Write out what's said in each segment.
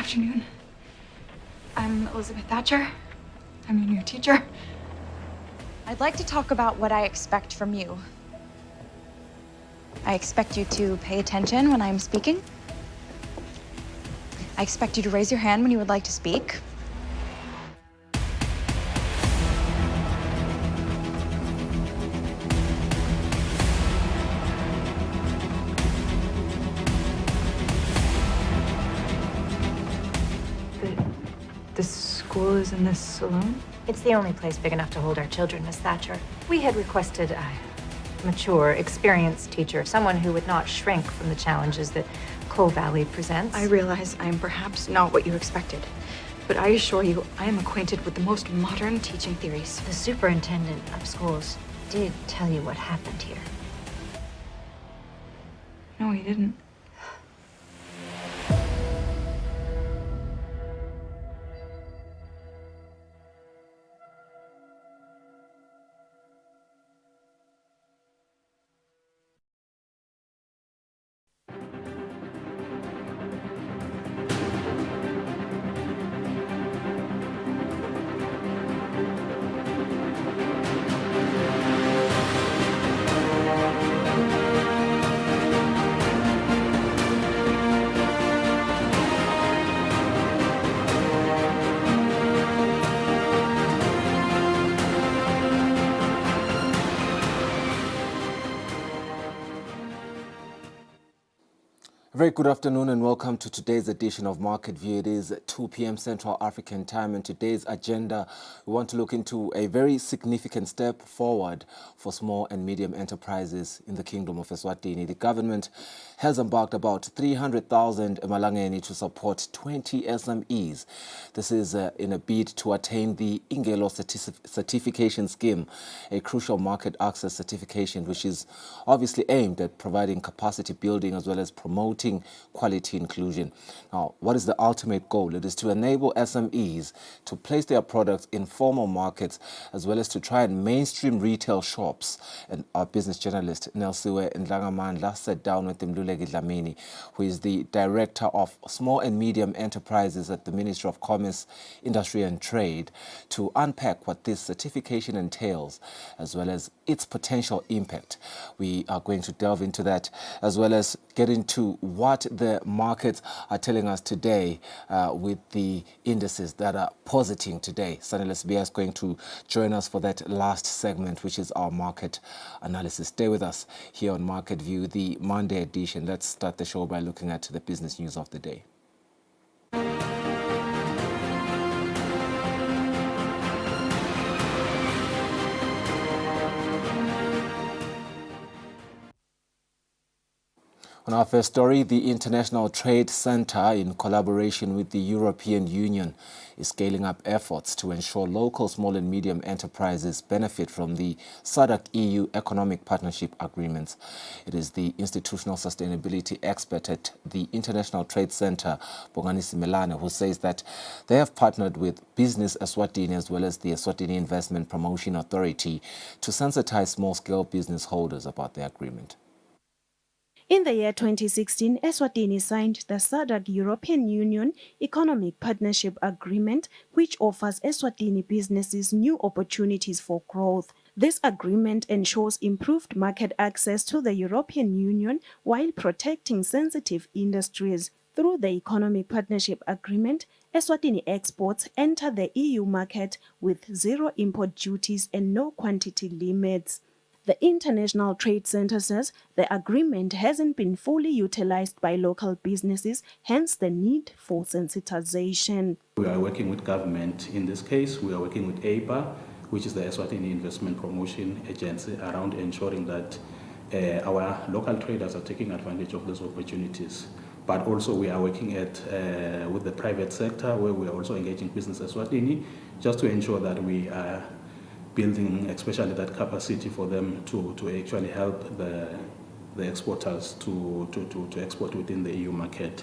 afternoon. I'm Elizabeth Thatcher. I'm your new teacher. I'd like to talk about what I expect from you. I expect you to pay attention when I'm speaking. I expect you to raise your hand when you would like to speak. The school is in this saloon? It's the only place big enough to hold our children, Miss Thatcher. We had requested a mature, experienced teacher, someone who would not shrink from the challenges that Coal Valley presents. I realize I am perhaps not what you expected, but I assure you I am acquainted with the most modern teaching theories. The superintendent of schools did tell you what happened here. No, he didn't. Very good afternoon and welcome to today's edition of Market View. It is 2 p.m. Central African Time, and today's agenda, we want to look into a very significant step forward for small and medium enterprises in the Kingdom of Eswatini. The government has embarked about 300,000 emalangeni to support 20 SMEs. This is in a bid to attain the Ingelo certification scheme, a crucial market access certification, which is obviously aimed at providing capacity building as well as promoting quality inclusion. Now, what is the ultimate goal? It is to enable SMEs to place their products in formal markets as well as to try and mainstream retail shops. And our business journalist, Nelsiwe Ndlangamandla, sat down with Mluleki Dlamini, who is the Director of Small and Medium Enterprises at the Ministry of Commerce, Industry and Trade, to unpack what this certification entails as well as its potential impact. We are going to delve into that as well as get into what the markets are telling us today with the indices that are positing today. Sanele Sibia is going to join us for that last segment, which is our market analysis. Stay with us here on Market View, the Monday edition. Let's start the show by looking at the business news of the day. On our first story, the International Trade Center, in collaboration with the European Union, is scaling up efforts to ensure local small and medium enterprises benefit from the SADC-EU Economic Partnership Agreements. It is the institutional sustainability expert at the International Trade Center, Bongani Simelane, who says that they have partnered with Business Eswatini as well as the Eswatini Investment Promotion Authority to sensitize small-scale business holders about the agreement. In the year 2016, Eswatini signed the SADC European Union Economic Partnership Agreement, which offers Eswatini businesses new opportunities for growth. This agreement ensures improved market access to the European Union while protecting sensitive industries. Through the Economic Partnership Agreement, Eswatini exports enter the EU market with zero import duties and no quantity limits. The International Trade Center says the agreement hasn't been fully utilized by local businesses, hence the need for sensitization. We are working with government. In this case, we are working with APA, which is the Eswatini Investment Promotion Agency, around ensuring that our local traders are taking advantage of those opportunities. But also we are working with the private sector, where we are also engaging Business Eswatini, just to ensure that we are building especially that capacity for them to actually help the exporters to export within the EU market.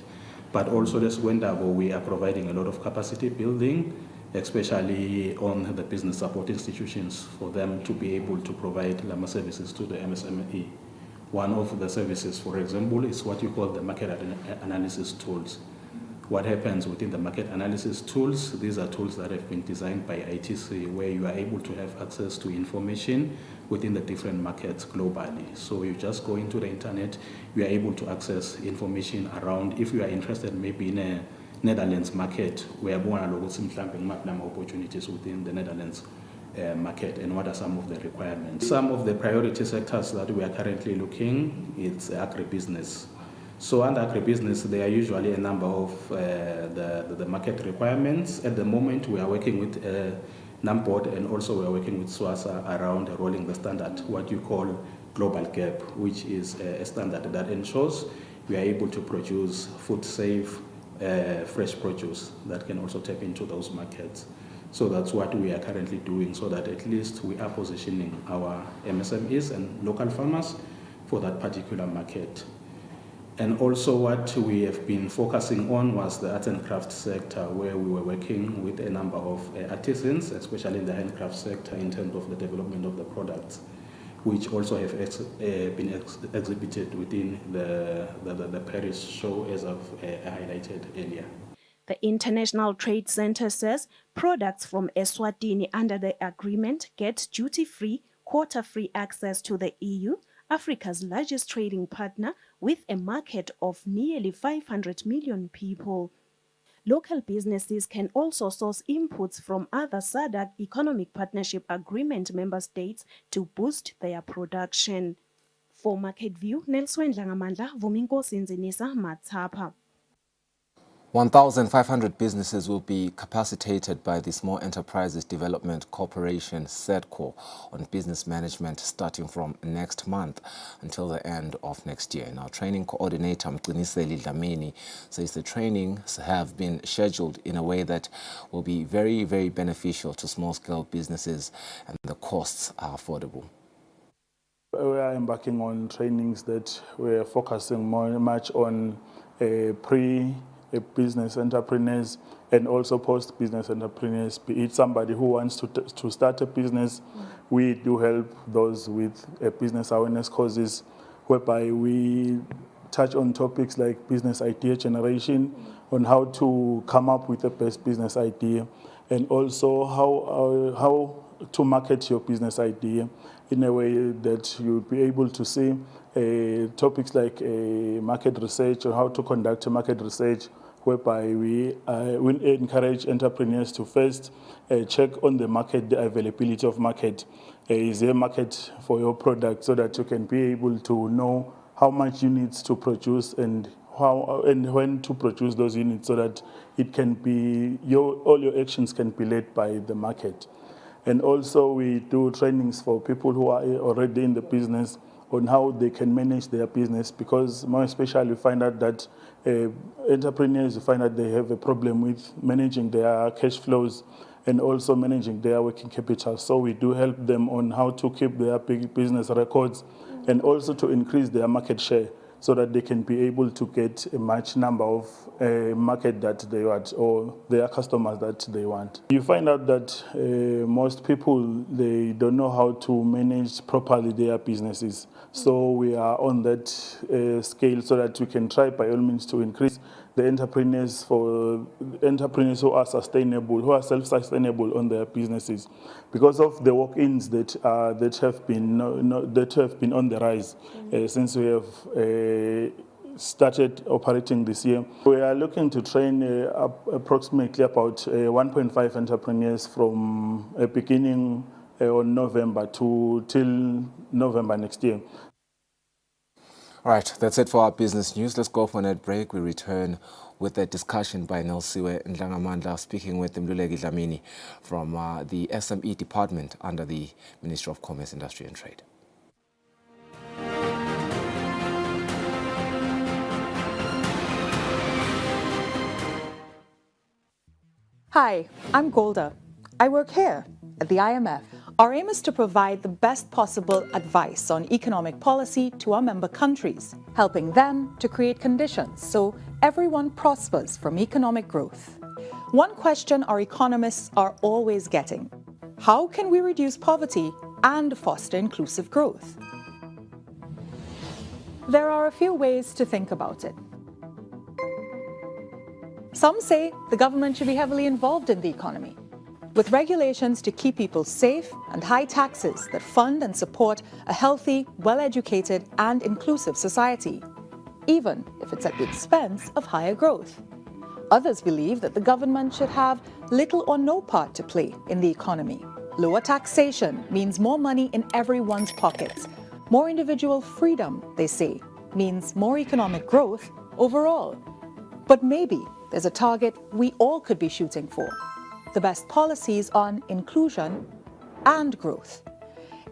But also this Wendabo, we are providing a lot of capacity building, especially on the business support institutions, for them to be able to provide Lama services to the MSME. One of the services, for example, is what you call the market analysis tools. What happens within the market analysis tools, these are tools that have been designed by ITC, where you are able to have access to information within the different markets globally. So you just go into the internet, you are able to access information around, if you are interested maybe in a Netherlands market, we are opportunities within the Netherlands market, and what are some of the requirements. Some of the priority sectors that we are currently looking, it's agribusiness. So under agribusiness, there are usually a number of the market requirements. At the moment, we are working with NAMPOD, and also we are working with SWASA around rolling the standard, what you call global gap, which is a standard that ensures we are able to produce food-safe, fresh produce that can also tap into those markets. So that's what we are currently doing, so that at least we are positioning our MSMEs and local farmers for that particular market. And also what we have been focusing on was the arts and crafts sector, where we were working with a number of artisans, especially in the handcraft sector, in terms of the development of the products, which also have been exhibited within the Paris show, as I've highlighted earlier. The International Trade Center says products from Eswatini under the agreement get duty-free, quota-free access to the EU, Africa's largest trading partner, with a market of nearly 500 million people. Local businesses can also source inputs from other SADC Economic Partnership Agreement member states to boost their production. For Market View, Nelson Dlangamandla, Vuminkosi Nzinisa, Matsapa. 1,500 businesses will be capacitated by the Small Enterprises Development Corporation, SEDCO, on business management starting from next month until the end of next year. Now, training coordinator Mqiniseli Dlamini says the trainings have been scheduled in a way that will be very, very beneficial to small-scale businesses, and the costs are affordable. We are embarking on trainings that we're focusing much on business entrepreneurs and also post-business entrepreneurs, be it somebody who wants to start a business. We do help those with business awareness courses, whereby we touch on topics like business idea generation, on how to come up with the best business idea, and also how to market your business idea in a way that you'll be able to see topics like market research, or how to conduct a market research, whereby we encourage entrepreneurs to first check on the market, the availability of market. Is there a market for your product, so that you can be able to know how much units to produce and how and when to produce those units, so that it can be all your actions can be led by the market. And also we do trainings for people who are already in the business on how they can manage their business, because more especially we find out that entrepreneurs find that they have a problem with managing their cash flows and also managing their working capital. So we do help them on how to keep their big business records and also to increase their market share, so that they can be able to get a much number of market that they want, or their customers that they want. You find out that most people, they don't know how to manage properly their businesses. So we are on that scale, so that we can try by all means to increase the entrepreneurs who are sustainable, who are self-sustainable on their businesses, because of the walk-ins that have been on the rise since we have started operating this year. We are looking to train approximately about 1.5 entrepreneurs from beginning on November till November next year. All right, that's it for our business news. Let's go for a net break. We return with a discussion by Nelsiwe Ndlangamandla, speaking with Mluleki Dlamini from the SME department under the Ministry of Commerce, Industry and Trade. Hi, I'm Golda. I work here at the IMF. Our aim is to provide the best possible advice on economic policy to our member countries, helping them to create conditions so everyone prospers from economic growth. One question our economists are always getting: how can we reduce poverty and foster inclusive growth? There are a few ways to think about it. Some say the government should be heavily involved in the economy, with regulations to keep people safe and high taxes that fund and support a healthy, well-educated and inclusive society, even if it's at the expense of higher growth. Others believe that the government should have little or no part to play in the economy. Lower taxation means more money in everyone's pockets. More individual freedom, they say, means more economic growth overall. But maybe there's a target we all could be shooting for: the best policies on inclusion and growth.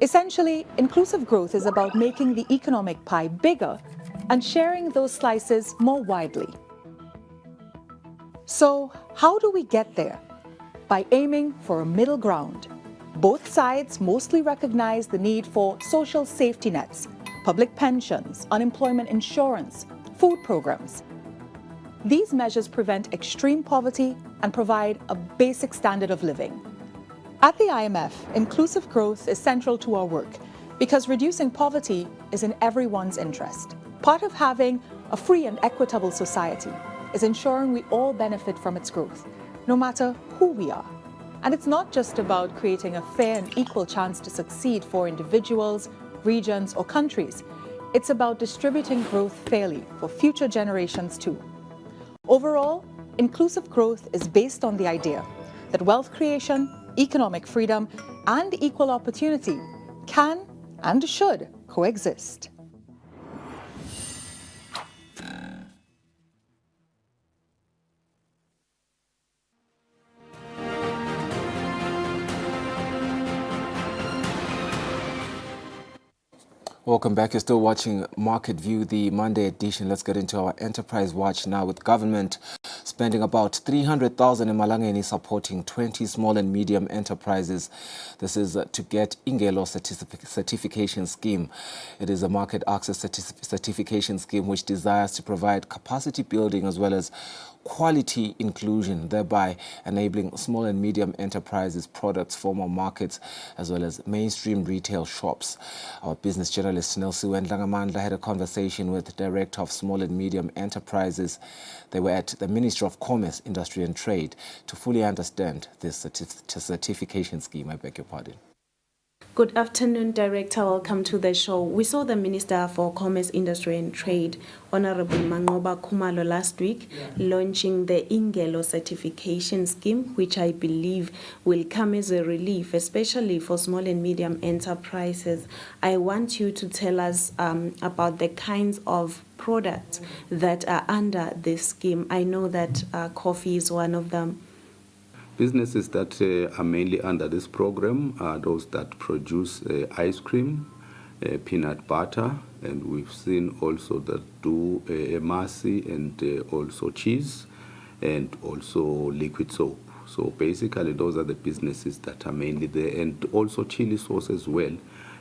Essentially, inclusive growth is about making the economic pie bigger and sharing those slices more widely. So, how do we get there? By aiming for a middle ground. Both sides mostly recognize the need for social safety nets, public pensions, unemployment insurance, food programs. These measures prevent extreme poverty and provide a basic standard of living. At the IMF, inclusive growth is central to our work because reducing poverty is in everyone's interest. Part of having a free and equitable society is ensuring we all benefit from its growth, no matter who we are. And it's not just about creating a fair and equal chance to succeed for individuals, regions, or countries. It's about distributing growth fairly for future generations too. Overall, inclusive growth is based on the idea that wealth creation, economic freedom, and equal opportunity can and should coexist. Welcome back. You're still watching Market View, the Monday edition. Let's get into our Enterprise Watch now, with government spending about 300,000 in Malangeni supporting 20 small and medium enterprises. This is to get Ingelo certification scheme. It is a market access certification scheme which desires to provide capacity building as well as quality inclusion, thereby enabling small and medium enterprises, products, formal markets, as well as mainstream retail shops. Our business journalist Nelsiwe Ndlangamandla had a conversation with the Director of Small and Medium Enterprises. They were at the Ministry of Commerce, Industry and Trade to fully understand this certification scheme. I beg your pardon. Good afternoon, Director. Welcome to the show. We saw the Minister for Commerce, Industry and Trade, Honorable Mangoba Khumalo, last week launching the Ingelo certification scheme, which I believe will come as a relief, especially for small and medium enterprises. I want you to tell us about the kinds of products that are under this scheme. I know that coffee is one of them. Businesses that are mainly under this program are those that produce ice cream, peanut butter, and we've seen also that do emasi and also cheese, and also liquid soap. So basically those are the businesses that are mainly there, and also chili sauce as well,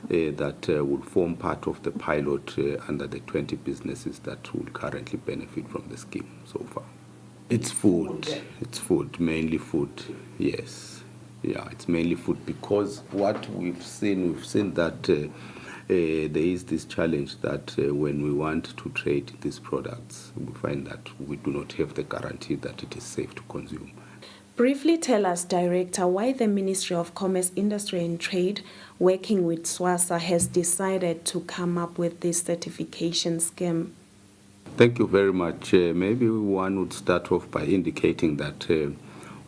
that will form part of the pilot under the 20 businesses that will currently benefit from the scheme so far. It's food. It's food, mainly food. Yes. Yeah, it's mainly food, because what we've seen that there is this challenge that when we want to trade these products, we find that we do not have the guarantee that it is safe to consume. Briefly tell us, Director, why the Ministry of Commerce, Industry and Trade, working with SWASA, has decided to come up with this certification scheme. Thank you very much. Maybe one would start off by indicating that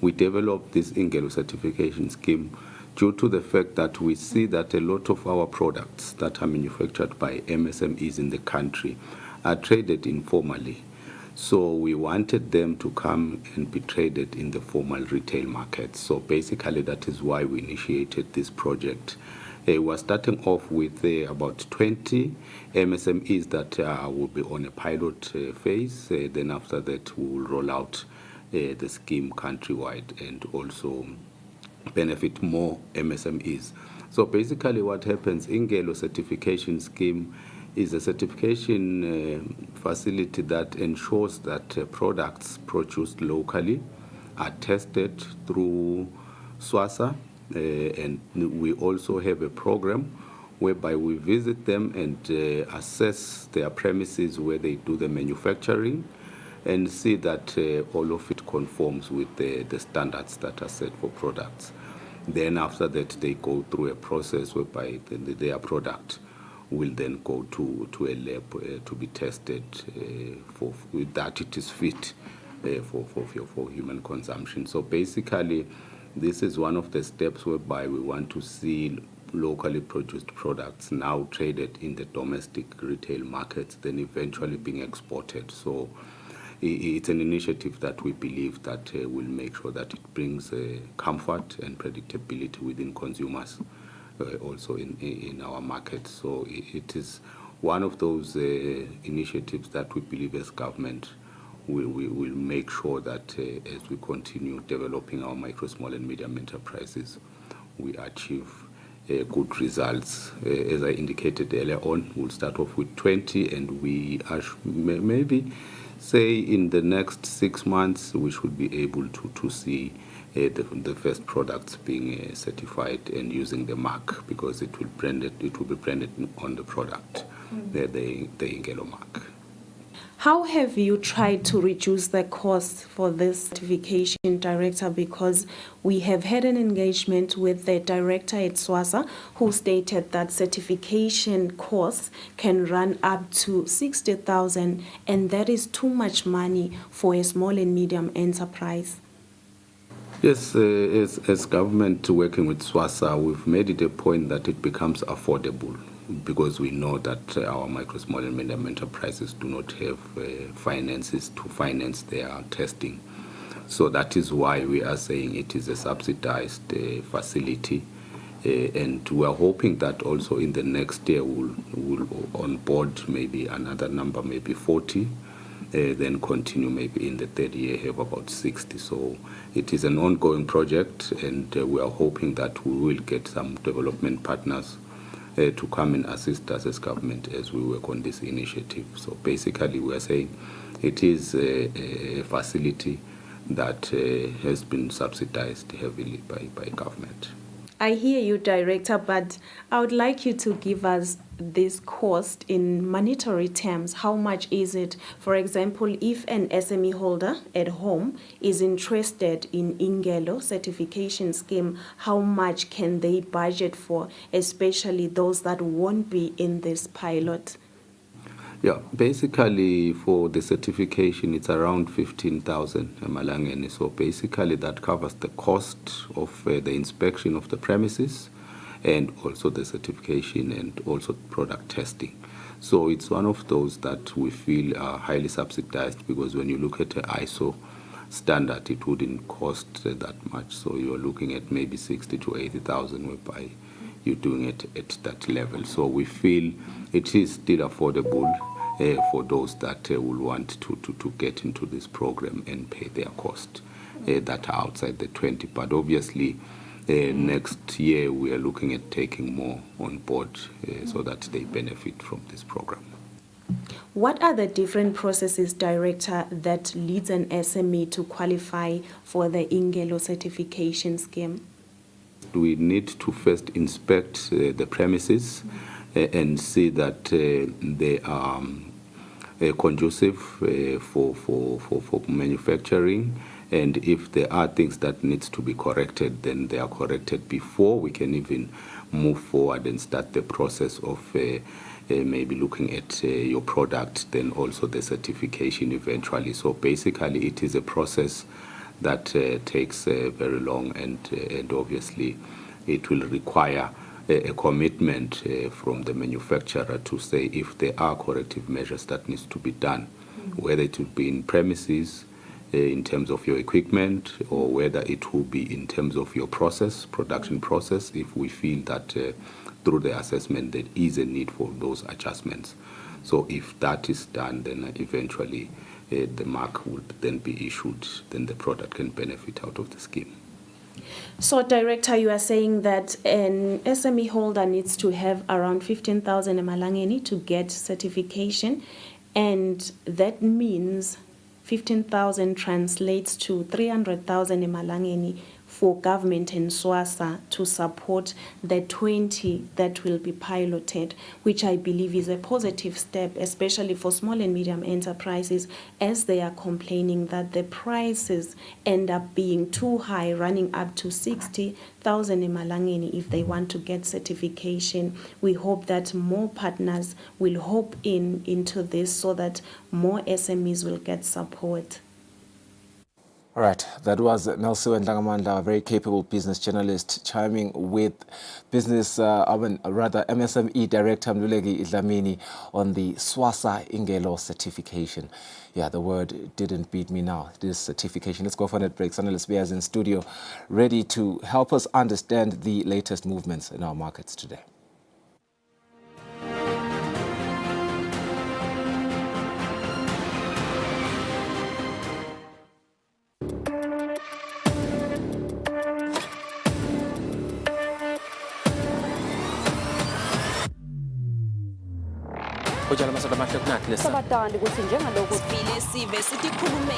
we developed this Ingelo certification scheme due to the fact that we see that a lot of our products that are manufactured by MSMEs in the country are traded informally. So we wanted them to come and be traded in the formal retail market. So basically that is why we initiated this project. We're starting off with about 20 MSMEs that will be on a pilot phase. Then after that, we will roll out the scheme countrywide and also benefit more MSMEs. So basically what happens, Ingelo certification scheme is a certification facility that ensures that products produced locally are tested through SWASA. And we also have a program whereby we visit them and assess their premises where they do the manufacturing. and see that all of it conforms with the standards that are set for products. Then after that, they go through a process whereby their product will then go to a lab to be tested for that it is fit for human consumption. So basically, this is one of the steps whereby we want to see locally produced products now traded in the domestic retail markets, then eventually being exported. So it's an initiative that we believe that will make sure that it brings comfort and predictability within consumers also in our market. So it is one of those initiatives that we believe as government will make sure that as we continue developing our micro, small and medium enterprises, we achieve good results. As I indicated earlier on, we'll start off with 20, and we are maybe say in the next 6 months we should be able to see the first products being certified and using the mark, because it will be branded on the product, the Ingelo mark. How have you tried to reduce the cost for this certification, Director? Because we have had an engagement with the director at SWASA who stated that certification costs can run up to 60,000, and that is too much money for a small and medium enterprise. Yes, as government working with SWASA, we've made it a point that it becomes affordable, because we know that our micro, small and medium enterprises do not have finances to finance their testing. So that is why we are saying it is a subsidized facility. And we are hoping that also in the next year we'll onboard maybe another number, maybe 40, then continue maybe in the third year, have about 60. So it is an ongoing project, and we are hoping that we will get some development partners to come and assist us as government as we work on this initiative. So basically we are saying it is a facility that has been subsidized heavily by government. I hear you, Director, but I would like you to give us this cost in monetary terms. How much is it? For example, if an SME holder at home is interested in Ingelo certification scheme, how much can they budget for, especially those that won't be in this pilot? Yeah, basically for the certification, it's around 15,000 Malangeni. So basically that covers the cost of the inspection of the premises, and also the certification, and also product testing. So it's one of those that we feel are highly subsidized, because when you look at the ISO standard, it wouldn't cost that much. So you're looking at maybe 60 to 80,000 whereby you're doing it at that level. So we feel it is still affordable for those that will want to get into this program and pay their cost that are outside the 20. But obviously, next year we are looking at taking more on board so that they benefit from this program. What are the different processes, Director, that leads an SME to qualify for the Ingelo certification scheme? We need to first inspect the premises and see that they are conducive for manufacturing. And if there are things that needs to be corrected, then they are corrected before we can even move forward and start the process of maybe looking at your product, then also the certification eventually. So basically it is a process that takes very long, and obviously it will require a commitment from the manufacturer to say if there are corrective measures that needs to be done, whether it will be in premises, in terms of your equipment, or whether it will be in terms of your production process, if we feel that through the assessment there is a need for those adjustments. So if that is done, then eventually the mark will then be issued, then the product can benefit out of the scheme. So, Director, you are saying that an SME holder needs to have around 15,000 Malangeni to get certification, and that means 15,000 translates to 300,000 Malangeni for government and SWASA to support the 20 that will be piloted, which I believe is a positive step, especially for small and medium enterprises, as they are complaining that the prices end up being too high, running up to 60,000 emalangeni if they want to get certification. We hope that more partners will hope into this so that more SMEs will get support. All right, that was Nelson Ndangamanda, a very capable business journalist, chiming with MSME Director Mluleki Idlamini on the SWASA Ingelo certification. Yeah, the word didn't beat me now, this certification. Let's go for a net break. Sanel Spears in studio, ready to help us understand the latest movements in our markets today. sabatandi ukuthi njengalokhu vile sive sitikhulume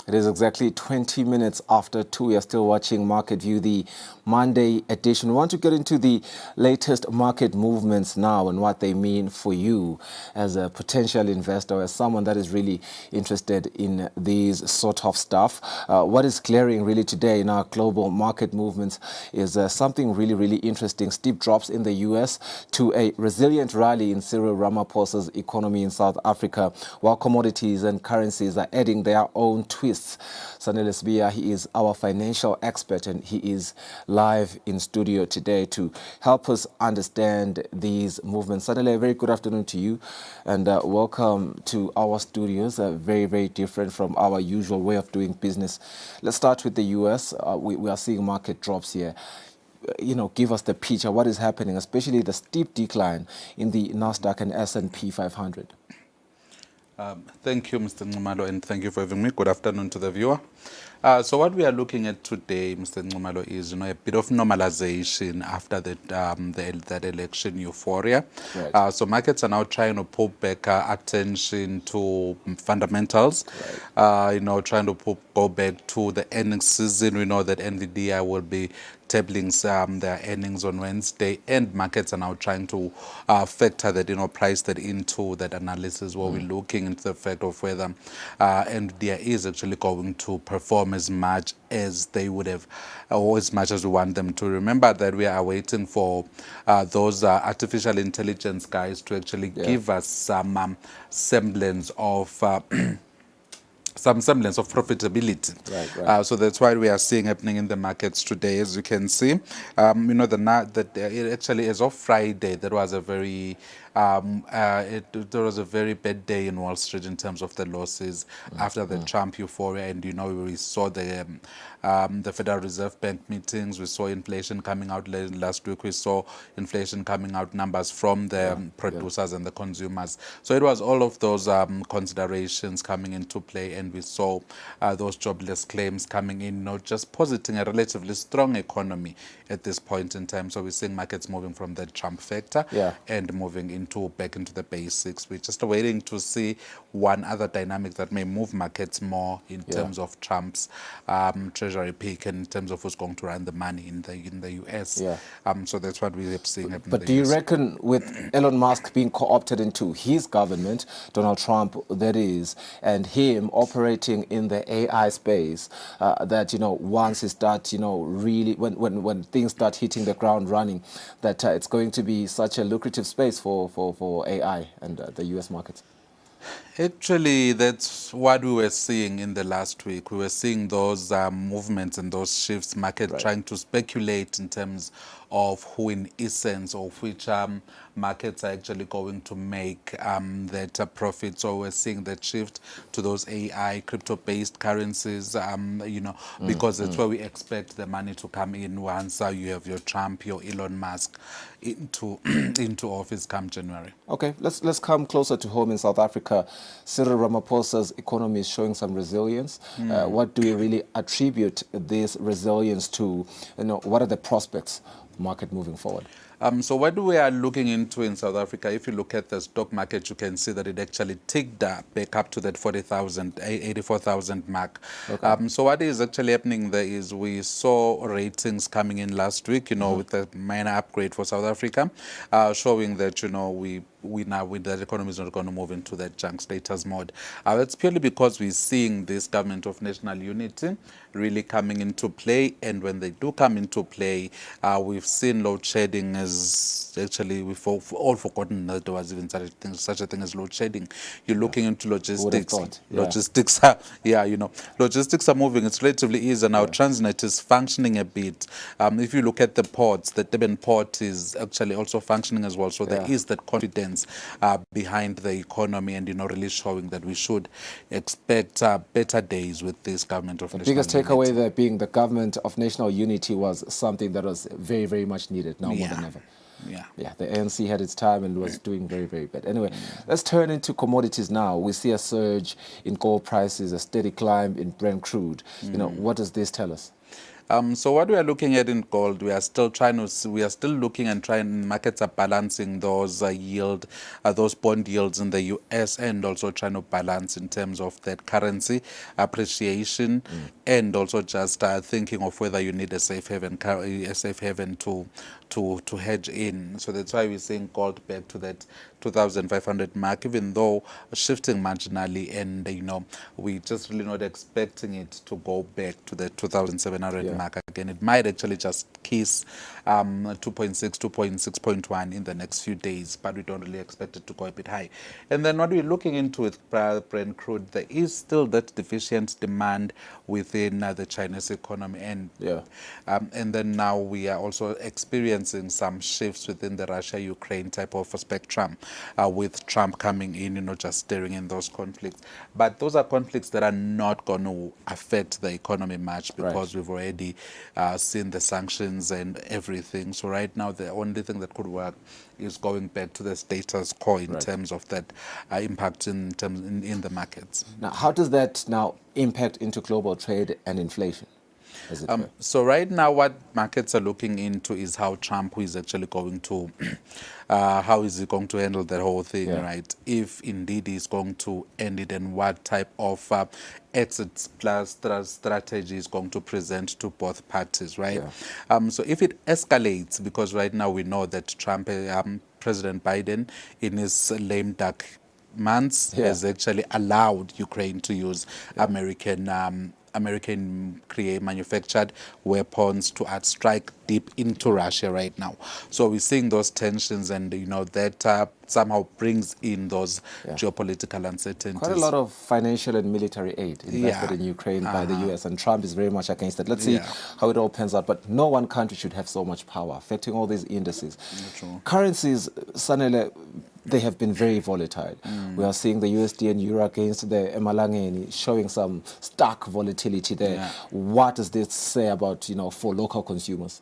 It is exactly 20 minutes after 2. We are still watching Market View, the Monday edition. We want to get into the latest market movements now and what they mean for you as a potential investor, as someone that is really interested in these sort of stuff. What is clearing really today in our global market movements is something really, really interesting. Steep drops in the U.S. to a resilient rally in Cyril Ramaphosa's economy in South Africa, while commodities and currencies are adding their own twist. Sanel Sbia, he is our financial expert and he is live in studio today to help us understand these movements. Sanel, a very good afternoon to you and welcome to our studios. Very, very different from our usual way of doing business. Let's start with the U.S. We are seeing market drops here. Give us the picture. What is happening, especially the steep decline in the Nasdaq and S&P 500? Thank you, Mr. Nxumalo, and thank you for having me. Good afternoon to the viewer. So what we are looking at today, Mr. Nxumalo, is a bit of normalization after that election euphoria. Right. So markets are now trying to pull back attention to fundamentals. Right. Trying to go back to the earnings season. We know that NVIDIA will be tabling their earnings on Wednesday, and markets are now trying to factor that, price that into that analysis, where we're looking into the fact of whether NVIDIA is actually going to perform as much as they would have, or as much as we want them to. Remember that we are waiting for those artificial intelligence guys to actually give us some semblance of profitability. Right. So that's why we are seeing happening in the markets today. As you can see, actually as of Friday, there was a very there was a very bad day in Wall Street in terms of the losses after the Trump euphoria, and we saw the Federal Reserve Bank meetings. We saw inflation coming out last week. We saw inflation coming out, numbers from the producers and the consumers. So it was all of those considerations coming into play, and we saw those jobless claims coming in, just positing a relatively strong economy at this point in time. So we're seeing markets moving from the Trump factor and moving back into the basics. We're just waiting to see one other dynamic that may move markets more in terms of Trump's treasury pick and in terms of who's going to run the money in the US. So that's what we're seeing happening. But do you reckon with Elon Musk being co-opted into his government, Donald Trump that is, and him operating in the AI space, that once he starts really when things start hitting the ground running, that it's going to be such a lucrative space for AI and the US markets? Actually, that's what we were seeing in the last week. We were seeing those movements and those shifts, market trying to speculate in terms of who in essence, of which markets are actually going to make that profit. So we're seeing that shift to those AI crypto-based currencies, because that's where we expect the money to come in once you have your Trump, your Elon Musk into into office come January. Okay, let's come closer to home in South Africa. Cyril Ramaphosa's economy is showing some resilience. What do we really attribute this resilience to? What are the prospects of the market moving forward? So what we are looking into in South Africa, if you look at the stock market, you can see that it actually ticked back up to that 40,000, 84,000 mark. Okay. So what is actually happening there is we saw ratings coming in last week, with a minor upgrade for South Africa, showing that, we now, with that economy is not going to move into that junk status mode. That's purely because we're seeing this government of national unity really coming into play, and when they do come into play, we've seen load shedding as actually we've all forgotten that there was even such a thing as load shedding. You're looking into logistics. Logistics are, logistics are moving. It's relatively easy now. Transnet is functioning a bit. If you look at the ports, the Durban port is actually also functioning as well. So there is that confidence behind the economy, and really showing that we should expect better days with this government of national unity. The biggest takeaway there being the government of national unity was something that was very, very much needed now more than ever. Yeah, the ANC had its time and was doing very, very bad. Anyway, let's turn into commodities now. We see a surge in gold prices, a steady climb in Brent crude. What does this tell us? So what we are looking at in gold, we are still looking and trying. Markets are balancing those those bond yields in the US, and also trying to balance in terms of that currency appreciation, and also just thinking of whether you need a safe haven to hedge in. So that's why we're seeing gold back to that 2,500 mark, even though shifting marginally, and we just really not expecting it to go back to the 2,700 mark again. It might actually just kiss 2.6.1 in the next few days, but we don't really expect it to go a bit high. And then what we're looking into with Brent crude, there is still that deficient demand within the Chinese economy, and then now we are also experiencing some shifts within the Russia-Ukraine type of spectrum, with Trump coming in, just stirring in those conflicts. But those are conflicts that are not going to affect the economy much, because we've already seen the sanctions and everything. So right now, the only thing that could work is going back to the status quo in terms of that impact in the markets. Now, how does that now impact into global trade and inflation? So right now, what markets are looking into is how Trump is actually going to, how is he going to handle that whole thing, right? If indeed he's going to end it, and what type of exit plus strategy is going to present to both parties, right? So if it escalates, because right now we know that Trump, President Biden, in his lame duck months, has actually allowed Ukraine to use American manufactured weapons to strike deep into Russia right now. So we're seeing those tensions, and that somehow brings in those geopolitical uncertainties. Quite a lot of financial and military aid invested in Ukraine by the US, and Trump is very much against that. Let's see how it all pans out. But no one country should have so much power, affecting all these indices. Currencies, Sanele, they have been very volatile. We are seeing the USD and Euro against the Emalangeni showing some stark volatility there. What does this say about, for local consumers?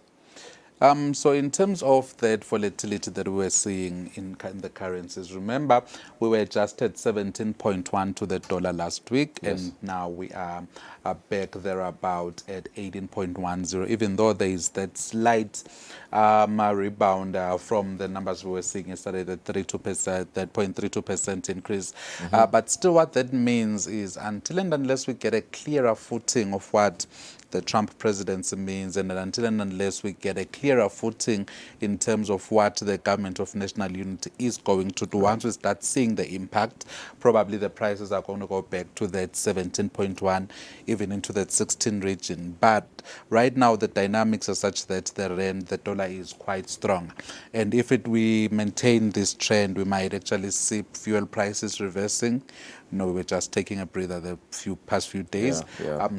So in terms of that volatility that we were seeing in the currencies, remember we were just at 17.1 to the dollar last week, and now we are back there about at 18.10, even though there is that slight rebound from the numbers we were seeing yesterday, that 32%, that 0.32% increase. But still what that means is, until and unless we get a clearer footing of what the Trump presidency means, and until and unless we get a clearer footing in terms of what the government of national unity is going to do, once we start seeing the impact, probably the prices are going to go back to that 17.1, even into that 16 region. But right now the dynamics are such that the dollar is quite strong. And if we maintain this trend, we might actually see fuel prices reversing. We were just taking a breather the past few days.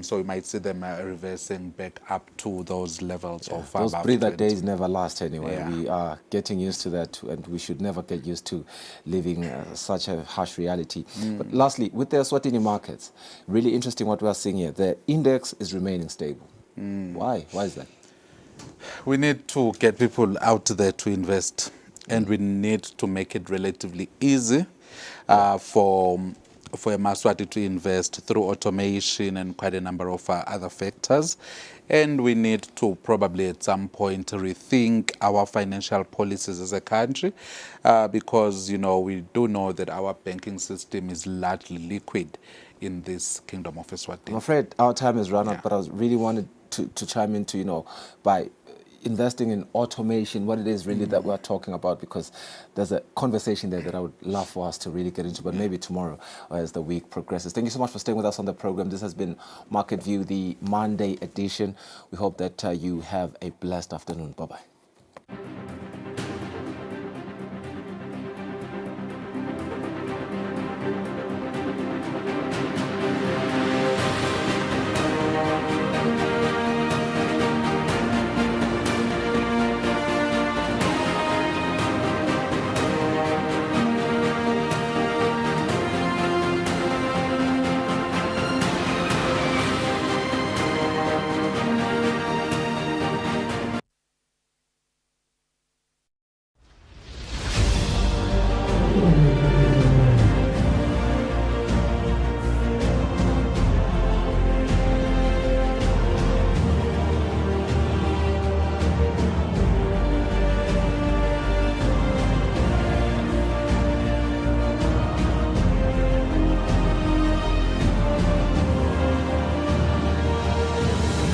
So we might see them reversing back up to those levels of those above breather 20. days never last anyway. We are getting used to that, and we should never get used to living such a harsh reality. But lastly, with the Eswatini markets, really interesting what we are seeing here. The index is remaining stable. Why? Why is that? We need to get people out there to invest, and we need to make it relatively easy for a Maswati to invest through automation and quite a number of other factors. And we need to probably at some point rethink our financial policies as a country because, we do know that our banking system is largely liquid in this kingdom of Eswatini. I'm afraid our time has run out, but I really wanted to chime into, by investing in automation, what it is really that we're talking about, because there's a conversation there that I would love for us to really get into, but maybe tomorrow as the week progresses. Thank you so much for staying with us on the program. This has been Market View, the Monday edition. We hope that you have a blessed afternoon. Bye-bye.